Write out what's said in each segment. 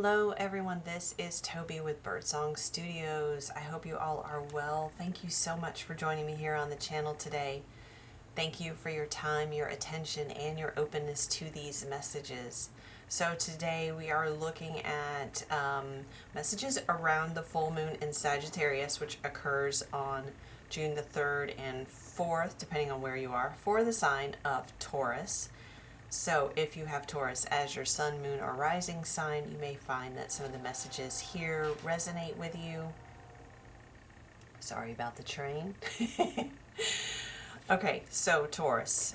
Hello everyone, this is Toby with Birdsong Studios. I hope you all are well. Thank you so much for joining me here on the channel today. Thank you for your time, your attention, and your openness to these messages. So today we are looking at messages around the full moon in Sagittarius, which occurs on June the 3rd and 4th, depending on where you are, for the sign of Taurus. So if you have Taurus as your sun, moon, or rising sign, you may find that some of the messages here resonate with you. Sorry about the train. Okay, so Taurus.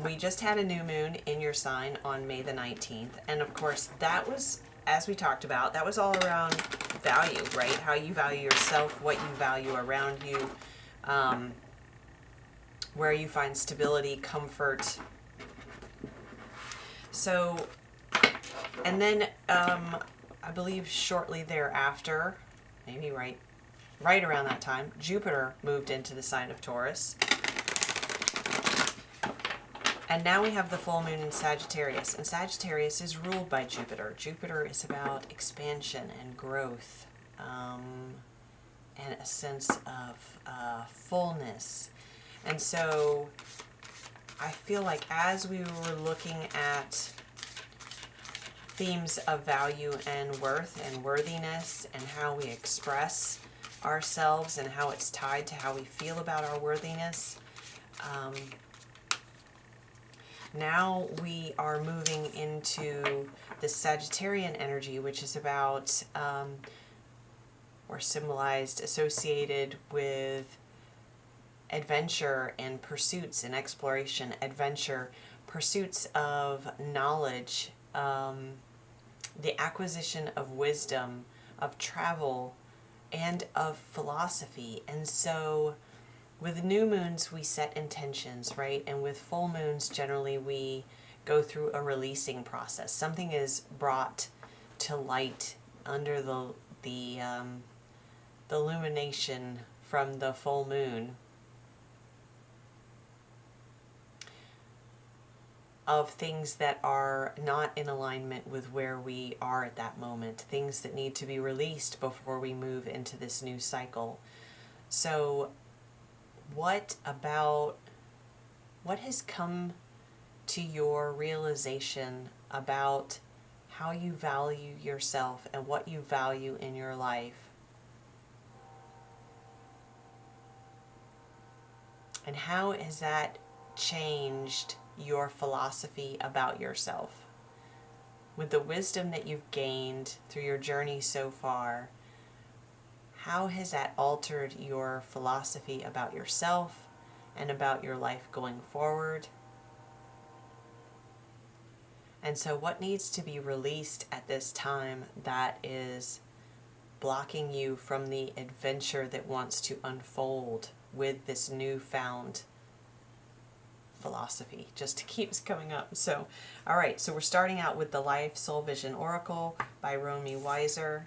We just had a new moon in your sign on May the 19th. And of course, that was, as we talked about, that was all around value, right? How you value yourself, what you value around you. Where you find stability, comfort. So, and then I believe shortly thereafter, maybe right around that time, Jupiter moved into the sign of Taurus. And now we have the full moon in Sagittarius, and Sagittarius is ruled by Jupiter. Jupiter is about expansion and growth, and a sense of fullness. And so I feel like as we were looking at themes of value and worth and worthiness and how we express ourselves and how it's tied to how we feel about our worthiness, now we are moving into the Sagittarian energy, which is about, or symbolized, associated with adventure and pursuits and exploration, pursuits of knowledge, the acquisition of wisdom, of travel, and of philosophy. And so with new moons, we set intentions, right? And with full moons, generally we go through a releasing process. Something is brought to light under the illumination from the full moon of things that are not in alignment with where we are at that moment, things that need to be released before we move into this new cycle. So what has come to your realization about how you value yourself and what you value in your life? And how has that changed your philosophy about yourself? With the wisdom that you've gained through your journey so far, how has that altered your philosophy about yourself and about your life going forward? And so what needs to be released at this time that is blocking you from the adventure that wants to unfold with this newfound philosophy? Just keeps coming up. So, all right, so we're starting out with the Life Soul Vision Oracle by Romy, Wyser.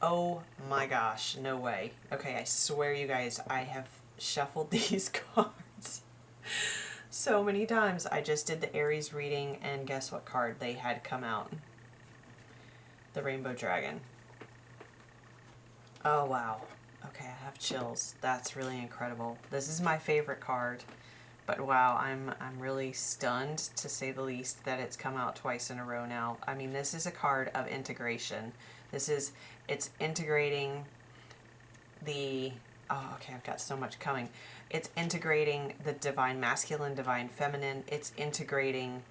Oh my gosh, no way. Okay, I swear you guys, I have shuffled these cards so many times. I just did the Aries reading, and guess what card they had come out? The Rainbow Dragon. Oh wow. Okay, I have chills. That's really incredible. This is my favorite card. But wow, I'm really stunned, to say the least, that it's come out twice in a row now. I mean, this is a card of integration. It's integrating the, oh, okay, I've got so much coming. It's integrating the divine masculine, divine feminine. It's integrating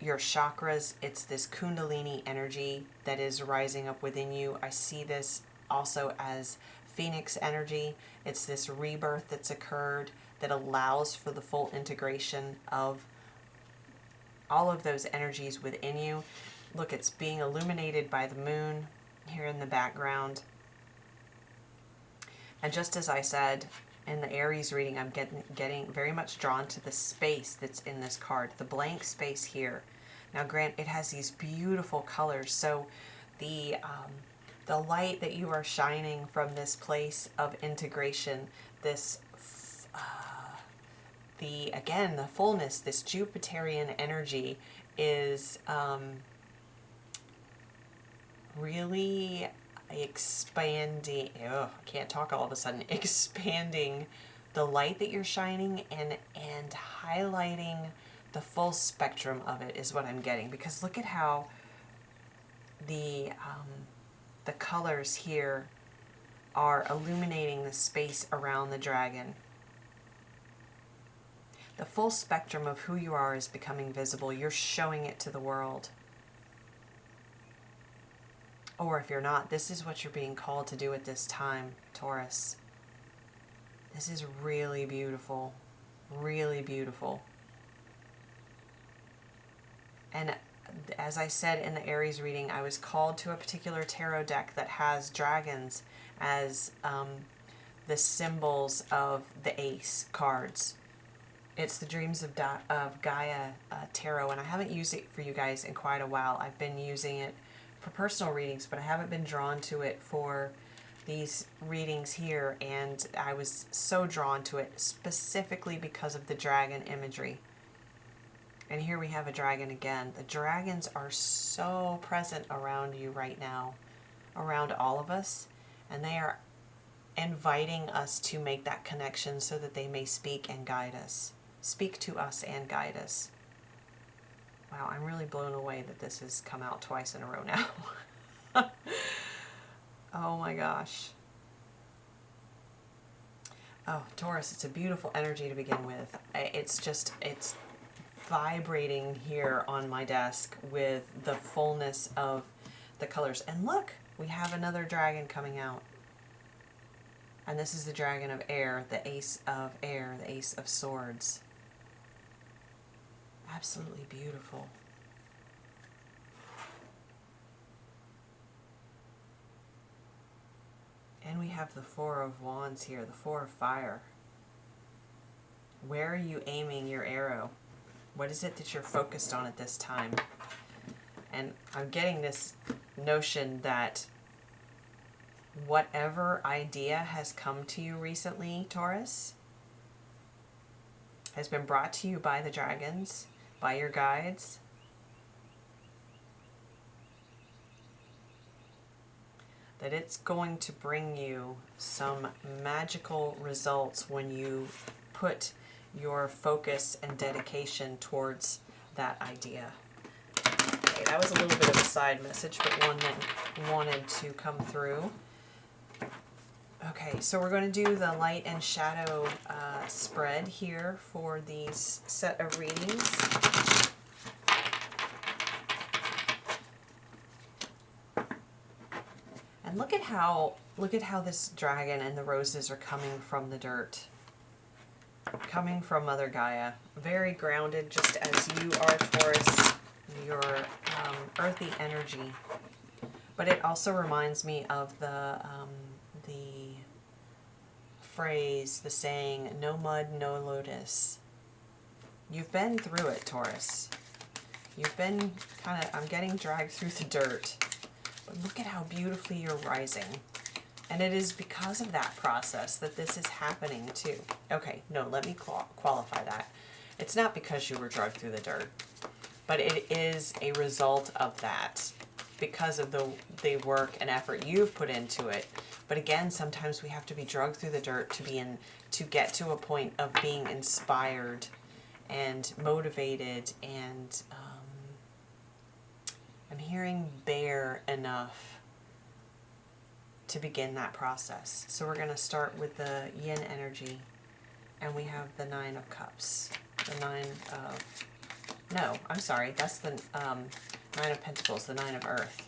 your chakras. It's this kundalini energy that is rising up within you. I see this also as Phoenix energy. It's this rebirth that's occurred that allows for the full integration of all of those energies within you. Look, it's being illuminated by the moon here in the background. And just as I said in the Aries reading, I'm getting very much drawn to the space that's in this card, the blank space here. Now, grant it has these beautiful colors. So the light that you are shining from this place of integration, this again, the fullness, this Jupiterian energy is really expanding, I can't talk all of a sudden, expanding the light that you're shining and highlighting the full spectrum of it is what I'm getting. Because look at how the colors here are illuminating the space around the dragon. The full spectrum of who you are is becoming visible. You're showing it to the world. Or if you're not, this is what you're being called to do at this time, Taurus. This is really beautiful. Really beautiful. And as I said in the Aries reading, I was called to a particular tarot deck that has dragons as the symbols of the ace cards. It's the Dreams of Gaia tarot, and I haven't used it for you guys in quite a while. I've been using it for personal readings, but I haven't been drawn to it for these readings here, and I was so drawn to it specifically because of the dragon imagery. And here we have a dragon again. The dragons are so present around you right now, around all of us, and they are inviting us to make that connection so that they may speak and guide us. Speak to us and guide us. Wow, I'm really blown away that this has come out twice in a row now. Oh my gosh. Oh, Taurus, it's a beautiful energy to begin with. It's vibrating here on my desk with the fullness of the colors. And look, we have another dragon coming out. And this is the dragon of air, the ace of air, the ace of swords. Absolutely beautiful. And we have the Four of Wands here, the Four of Fire. Where are you aiming your arrow? What is it that you're focused on at this time? And I'm getting this notion that whatever idea has come to you recently, Taurus, has been brought to you by the dragons, by your guides. That it's going to bring you some magical results when you put your focus and dedication towards that idea. Okay, that was a little bit of a side message, but one that wanted to come through. Okay, so we're going to do the light and shadow spread here for these set of readings. And look at how this dragon and the roses are coming from the dirt. Coming from Mother Gaia. Very grounded, just as you are, Taurus, your earthy energy. But it also reminds me of the phrase, the saying, no mud, no lotus. You've been through it, Taurus. You've been I'm getting dragged through the dirt. But look at how beautifully you're rising. And it is because of that process that this is happening too. Okay, no, let me qualify that. It's not because you were dragged through the dirt, but it is a result of that because of the work and effort you've put into it. But again, sometimes we have to be dragged through the dirt to get to a point of being inspired and motivated and I'm hearing bare enough to begin that process. So we're going to start with the yin energy, and we have the Nine of Cups. The Nine of... No, I'm sorry. That's the Nine of Pentacles, the Nine of Earth.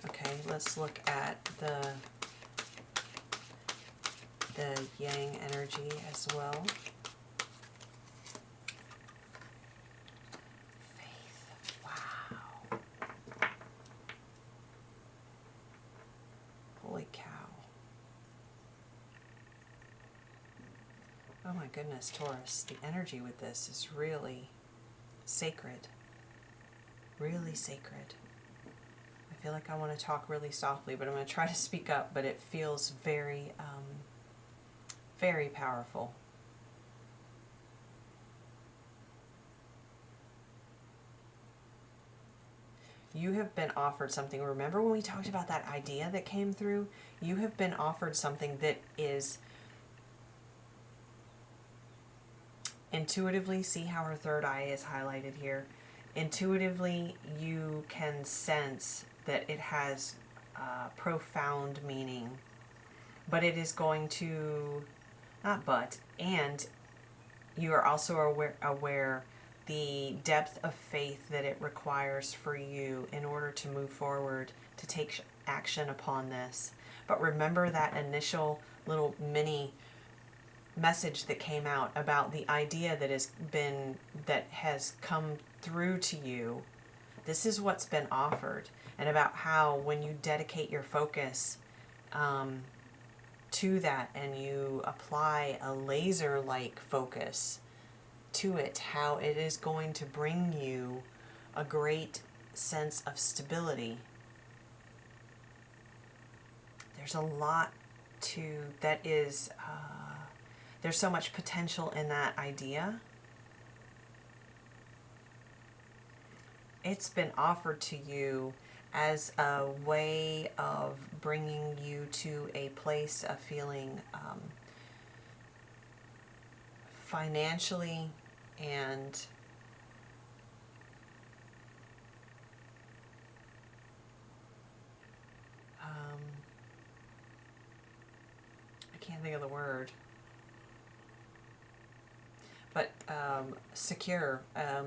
Okay, let's look at the Yang energy as well. Holy cow. Oh my goodness, Taurus. The energy with this is really sacred. Really sacred. I feel like I want to talk really softly, but I'm going to try to speak up, but it feels very, Very powerful. You have been offered something. Remember when we talked about that idea that came through? You have been offered something that is intuitively, see how her third eye is highlighted here. Intuitively, you can sense that it has profound meaning, but it is going to, not but, and you are also aware the depth of faith that it requires for you in order to move forward, to take action upon this. But remember that initial little mini message that came out about the idea that has come through to you. This is what's been offered, and about how when you dedicate your focus to that and you apply a laser-like focus to it, how it is going to bring you a great sense of stability. There's a lot that is, there's so much potential in that idea. It's been offered to you as a way of bringing you to a place of feeling financially and I can't think of the word, but secure,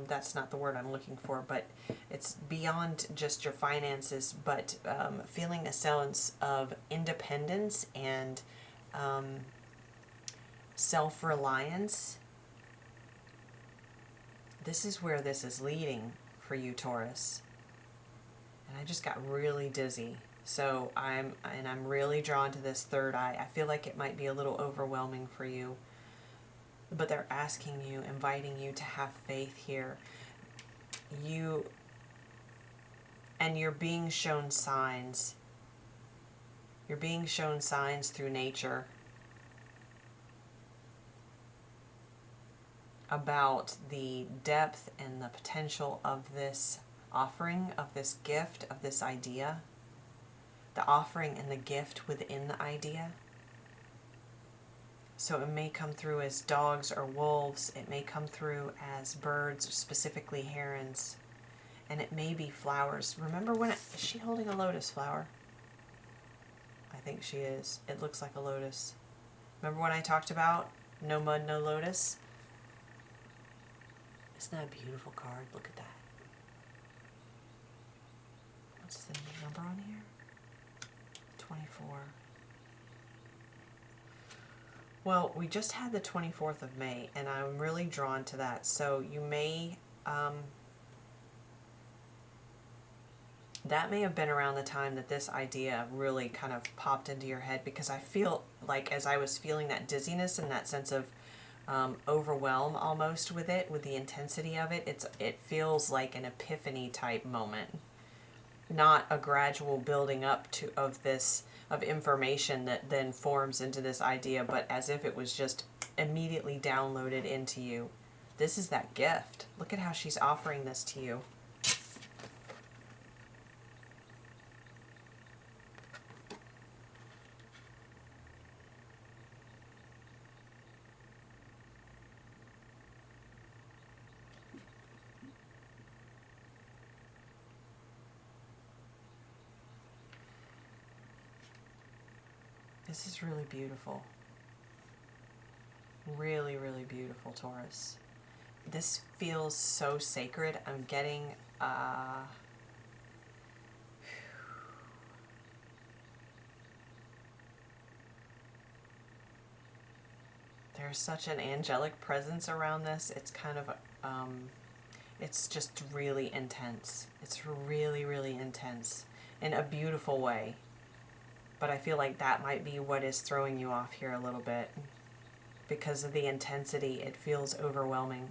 that's not the word I'm looking for, but it's beyond just your finances, but feeling a sense of independence and self-reliance. This is where this is leading for you, Taurus. And I just got really dizzy. So I'm really drawn to this third eye. I feel like it might be a little overwhelming for you. But they're asking you, inviting you to have faith here. You're being shown signs. You're being shown signs through nature about the depth and the potential of this offering, of this gift, of this idea. The offering and the gift within the idea. So it may come through as dogs or wolves. It may come through as birds, specifically herons. And it may be flowers. Remember is she holding a lotus flower? I think she is. It looks like a lotus. Remember when I talked about no mud, no lotus? Isn't that a beautiful card? Look at that. What's the number on here? 24. Well, we just had the 24th of May, and I'm really drawn to that. So you may, that may have been around the time that this idea really kind of popped into your head, because I feel like as I was feeling that dizziness and that sense of overwhelm almost with it, with the intensity of it, it feels like an epiphany type moment, not a gradual building up of information that then forms into this idea, but as if it was just immediately downloaded into you. This is that gift. Look at how she's offering this to you. This is really beautiful. Really, really beautiful, Taurus. This feels so sacred. I'm getting there's such an angelic presence around this. It's kind of it's just really intense. It's really, really intense in a beautiful way. But I feel like that might be what is throwing you off here a little bit. Because of the intensity, it feels overwhelming.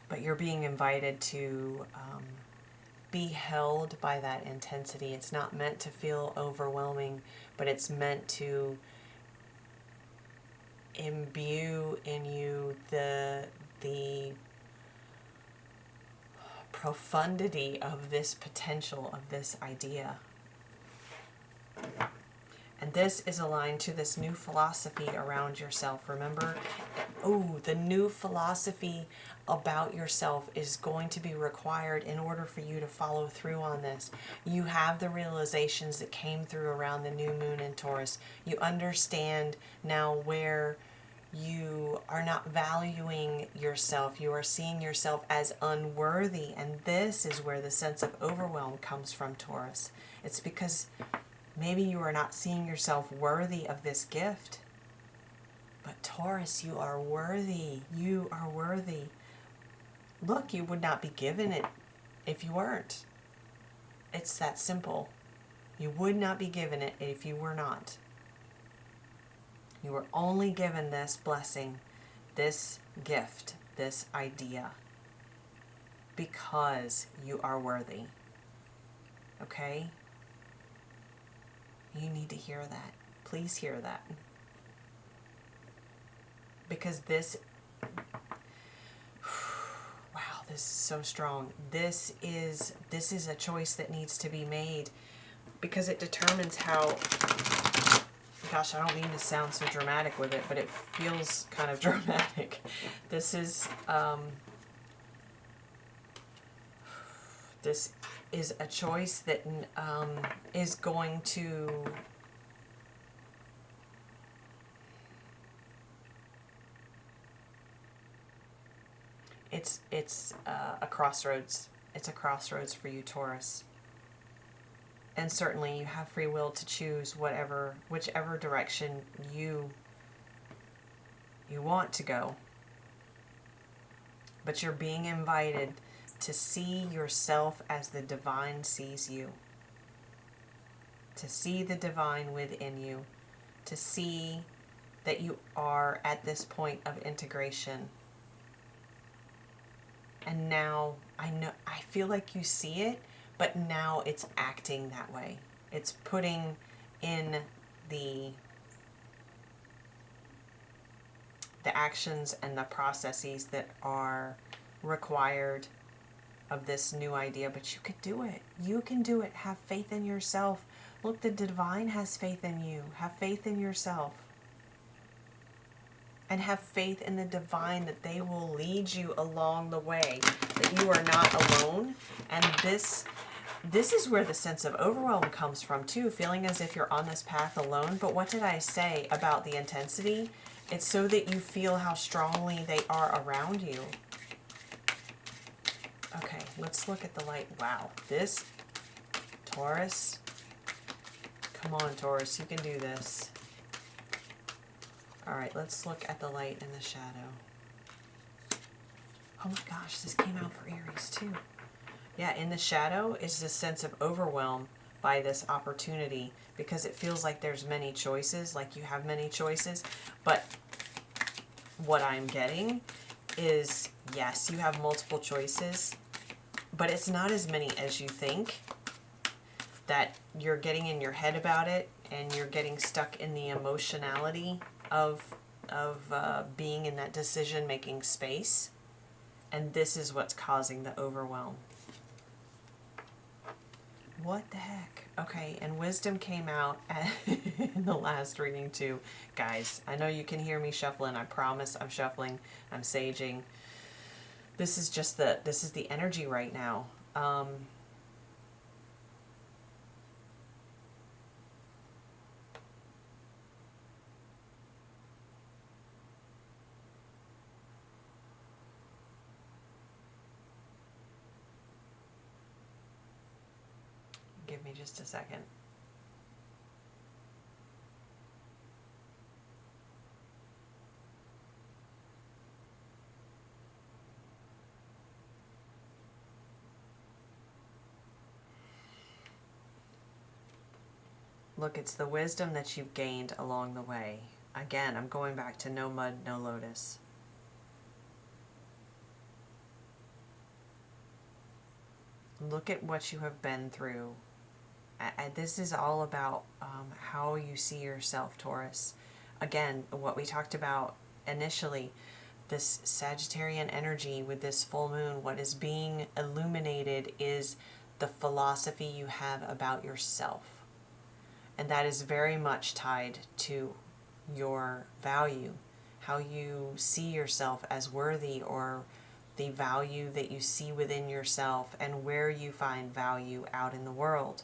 But you're being invited to be held by that intensity. It's not meant to feel overwhelming, but it's meant to imbue in you the profundity of this potential, of this idea. And this is aligned to this new philosophy around yourself. Remember, the new philosophy about yourself is going to be required in order for you to follow through on this. You have the realizations that came through around the new moon in Taurus. You understand now where you are not valuing yourself. You are seeing yourself as unworthy. And this is where the sense of overwhelm comes from, Taurus. It's because maybe you are not seeing yourself worthy of this gift. But Taurus, you are worthy. You are worthy. Look, you would not be given it if you weren't. It's that simple. You would not be given it if you were not. You were only given this blessing, this gift, this idea, because you are worthy. Okay? You need to hear that. Please hear that. Because this, wow, this is so strong. This is a choice that needs to be made because it determines how, gosh, I don't mean to sound so dramatic with it, but it feels kind of dramatic. This is a choice that is going to it's a crossroads. It's a crossroads for you, Taurus. And certainly you have free will to choose whichever direction you want to go. But you're being invited to see yourself as the divine sees you. To see the divine within you. To see that you are at this point of integration. And now, I feel like you see it, but now it's acting that way. It's putting in the actions and the processes that are required of this new idea, but you could do it. You can do it. Have faith in yourself. Look, the divine has faith in you. Have faith in yourself. And have faith in the divine that they will lead you along the way, that you are not alone. And this is where the sense of overwhelm comes from too, feeling as if you're on this path alone. But what did I say about the intensity? It's so that you feel how strongly they are around you. Okay, let's look at the light. Wow, this, Taurus, come on, Taurus, you can do this. All right, let's look at the light and the shadow. Oh my gosh, this came out for Aries too. Yeah, in the shadow is this sense of overwhelm by this opportunity because it feels like there's many choices, like you have many choices. But what I'm getting is, yes, you have multiple choices, but it's not as many as you think, that you're getting in your head about it and you're getting stuck in the emotionality of being in that decision-making space. And this is what's causing the overwhelm. What the heck? Okay, and wisdom came out in the last reading too. Guys, I know you can hear me shuffling. I promise I'm shuffling. I'm saging. This is just this is the energy right now. Give me just a second. Look, it's the wisdom that you've gained along the way. Again, I'm going back to no mud, no lotus. Look at what you have been through. This is all about how you see yourself, Taurus. again, what we talked about initially, this Sagittarian energy with this full moon, what is being illuminated is the philosophy you have about yourself. And that is very much tied to your value, how you see yourself as worthy, or the value that you see within yourself, and where you find value out in the world.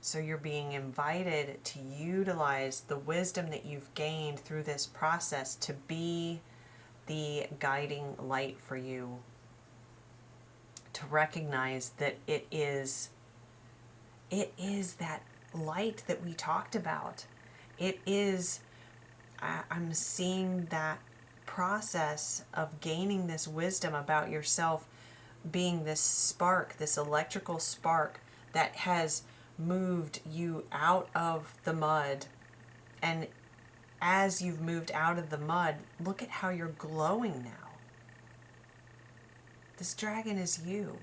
So you're being invited to utilize the wisdom that you've gained through this process to be the guiding light for you, to recognize that it is that light that we talked about. It is, I'm seeing that process of gaining this wisdom about yourself being this spark, this electrical spark that has moved you out of the mud. And as you've moved out of the mud, look at how you're glowing now. This dragon is you.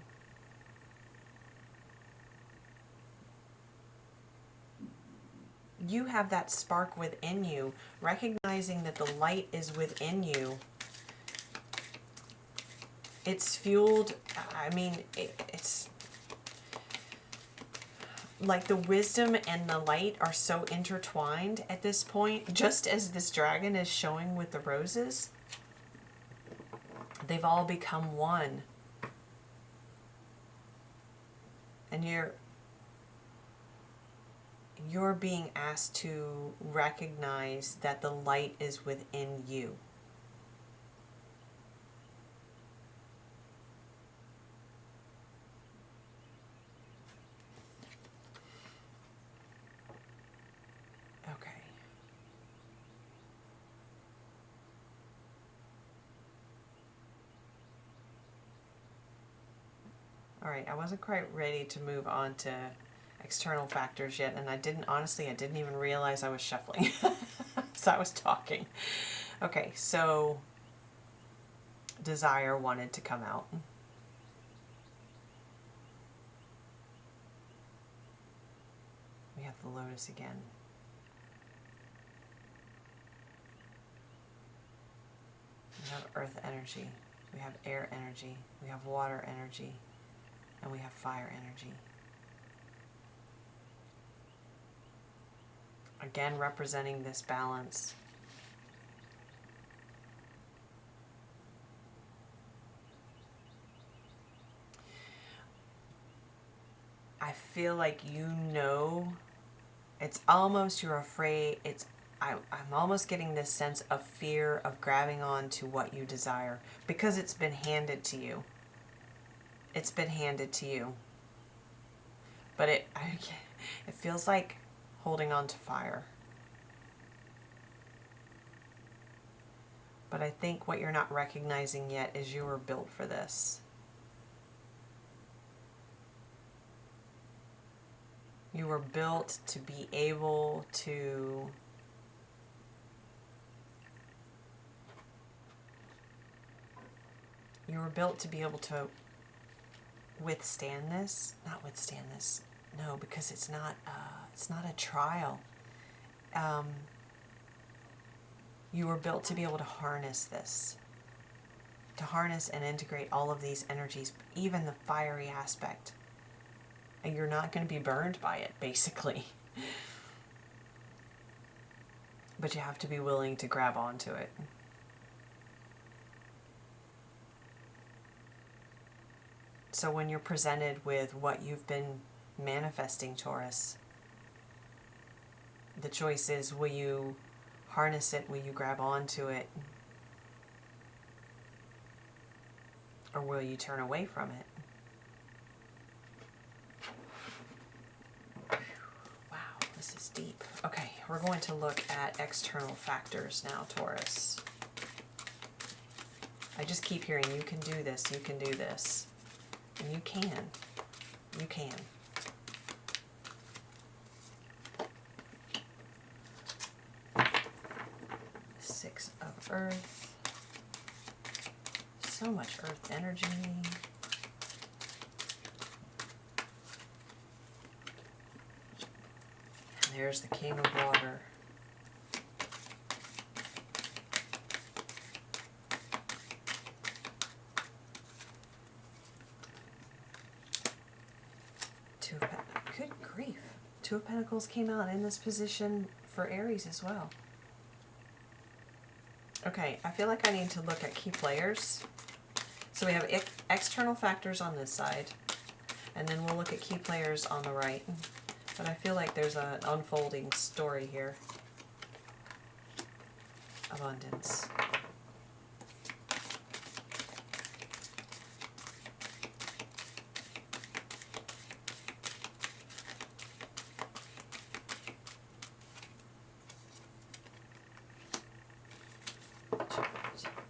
You have that spark within you, recognizing that the light is within you. It's fueled, I mean, it's like the wisdom and the light are so intertwined at this point, just as this dragon is showing with the roses. They've all become one. And you're being asked to recognize that the light is within you. Okay. All right, I wasn't quite ready to move on to external factors yet, and I didn't even realize I was shuffling as I was talking. Okay, so desire wanted to come out. We have the lotus again. We have earth energy, we have air energy, we have water energy, and we have fire energy. Again, representing this balance. I feel like it's almost you're afraid, I'm almost getting this sense of fear of grabbing on to what you desire because it's been handed to you. It's been handed to you. But it feels like holding on to fire. But I think what you're not recognizing yet is you were built for this. You were built to be able to withstand this, not withstand this. No, because it's not a trial. You were built to be able to harness this, to harness and integrate all of these energies, even the fiery aspect. And you're not going to be burned by it, basically. But you have to be willing to grab onto it. So when you're presented with what you've been manifesting, Taurus, the choice is, will you harness it? Will you grab onto it? Or will you turn away from it? Wow, this is deep. Okay, we're going to look at external factors now, Taurus. I just keep hearing, you can do this, you can do this. And you can. You can. Six of Earth. So much Earth energy. There's the King of Water. Good grief. Two of Pentacles came out in this position for Aries as well. Okay, I feel like I need to look at key players. So we have external factors on this side, and then we'll look at key players on the right. But I feel like there's an unfolding story here. Abundance.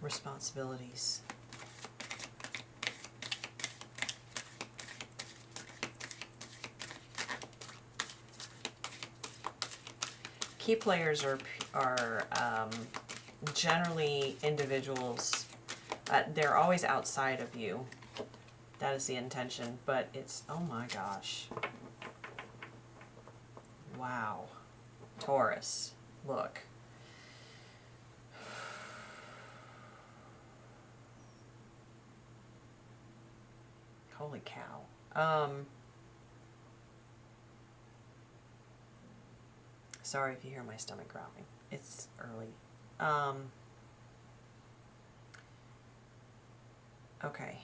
Responsibilities. Key players are generally individuals. They're always outside of you. That is the intention, but it's, oh my gosh. Wow. Taurus, look. Holy cow. Sorry if you hear my stomach growling. It's early. Okay.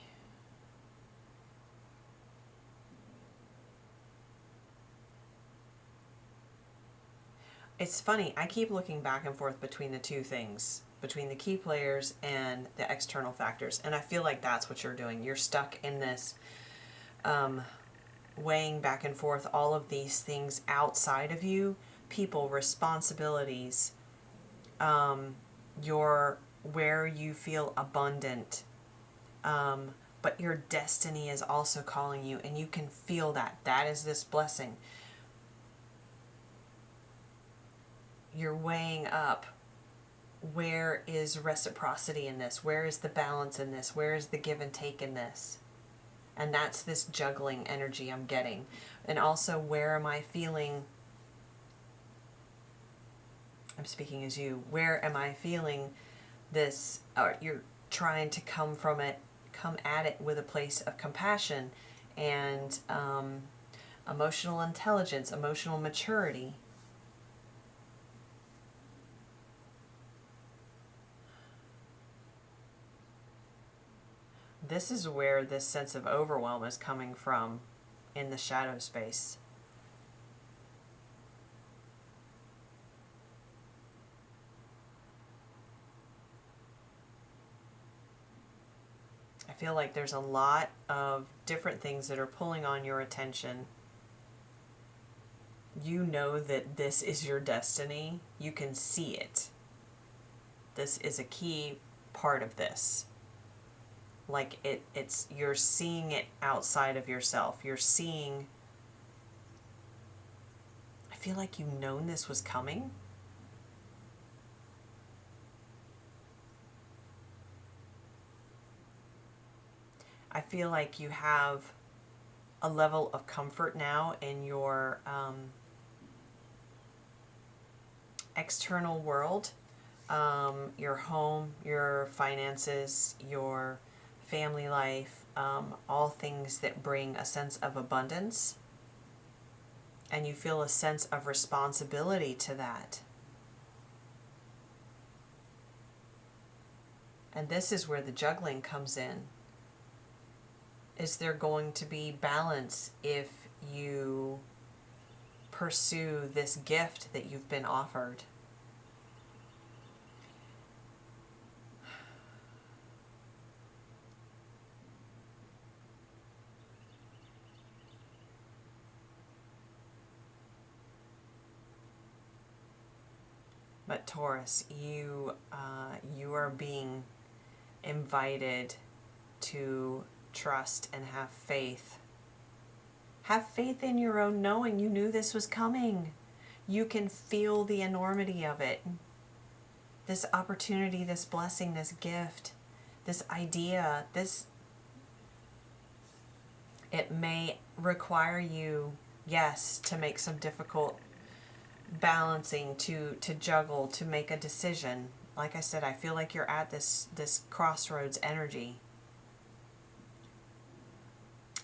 It's funny, I keep looking back and forth between the two things, between the key players and the external factors, and I feel like that's what you're doing. You're stuck in this weighing back and forth all of these things outside of you, people, responsibilities, where you feel abundant, but your destiny is also calling you, and you can feel that. That is this blessing. You're weighing up, where is reciprocity in this? Where is the balance in this? Where is the give and take in this? And that's this juggling energy I'm getting. And also, where am I feeling, I'm speaking as you, where am I feeling this, you're trying to come at it with a place of compassion and emotional intelligence, emotional maturity. This is where this sense of overwhelm is coming from in the shadow space. I feel like there's a lot of different things that are pulling on your attention. You know that this is your destiny. You can see it. This is a key part of this. Like it's you're seeing it outside of yourself. You're seeing, I feel like you've known this was coming. I feel like you have a level of comfort now in your external world, your home, your finances, your family life, all things that bring a sense of abundance, and you feel a sense of responsibility to that. And this is where the juggling comes in. Is there going to be balance if you pursue this gift that you've been offered? But Taurus, you are being invited to trust and have faith. Have faith in your own knowing. You knew this was coming. You can feel the enormity of it. This opportunity, this blessing, this gift, this idea, it may require you, yes, to make some difficult balancing, to juggle, to make a decision. Like I said, I feel like you're at this crossroads energy.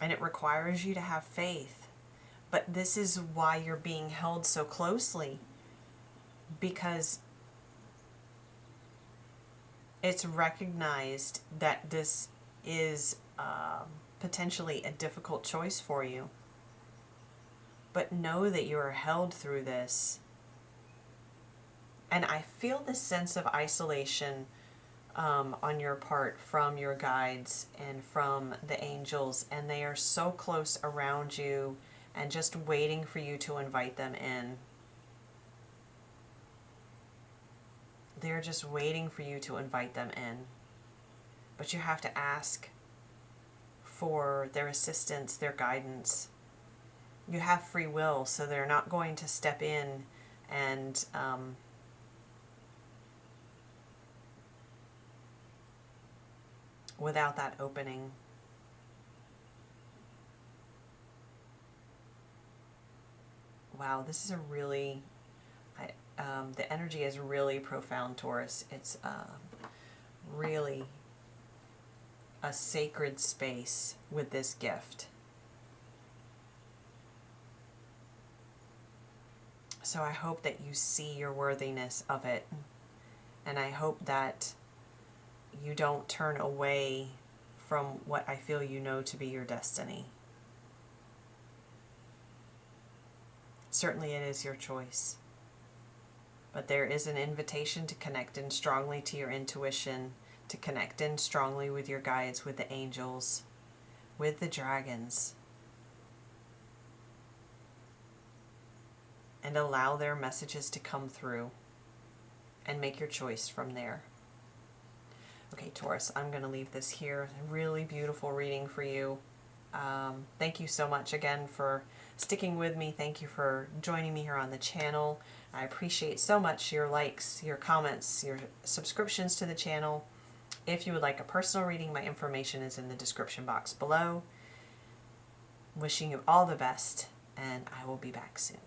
And it requires you to have faith. But this is why you're being held so closely. Because it's recognized that this is potentially a difficult choice for you. But know that you are held through this. And I feel this sense of isolation on your part from your guides and from the angels. And they are so close around you and just waiting for you to invite them in. They're just waiting for you to invite them in. But you have to ask for their assistance, their guidance. You have free will, so they're not going to step in and without that opening. Wow, this is a really, the energy is really profound, Taurus. It's really a sacred space with this gift. So I hope that you see your worthiness of it. And I hope that you don't turn away from what I feel you know to be your destiny. Certainly it is your choice. But there is an invitation to connect in strongly to your intuition, to connect in strongly with your guides, with the angels, with the dragons, and allow their messages to come through and make your choice from there. Okay, Taurus, I'm going to leave this here. A really beautiful reading for you. Thank you so much again for sticking with me. Thank you for joining me here on the channel. I appreciate so much your likes, your comments, your subscriptions to the channel. If you would like a personal reading, my information is in the description box below. Wishing you all the best, and I will be back soon.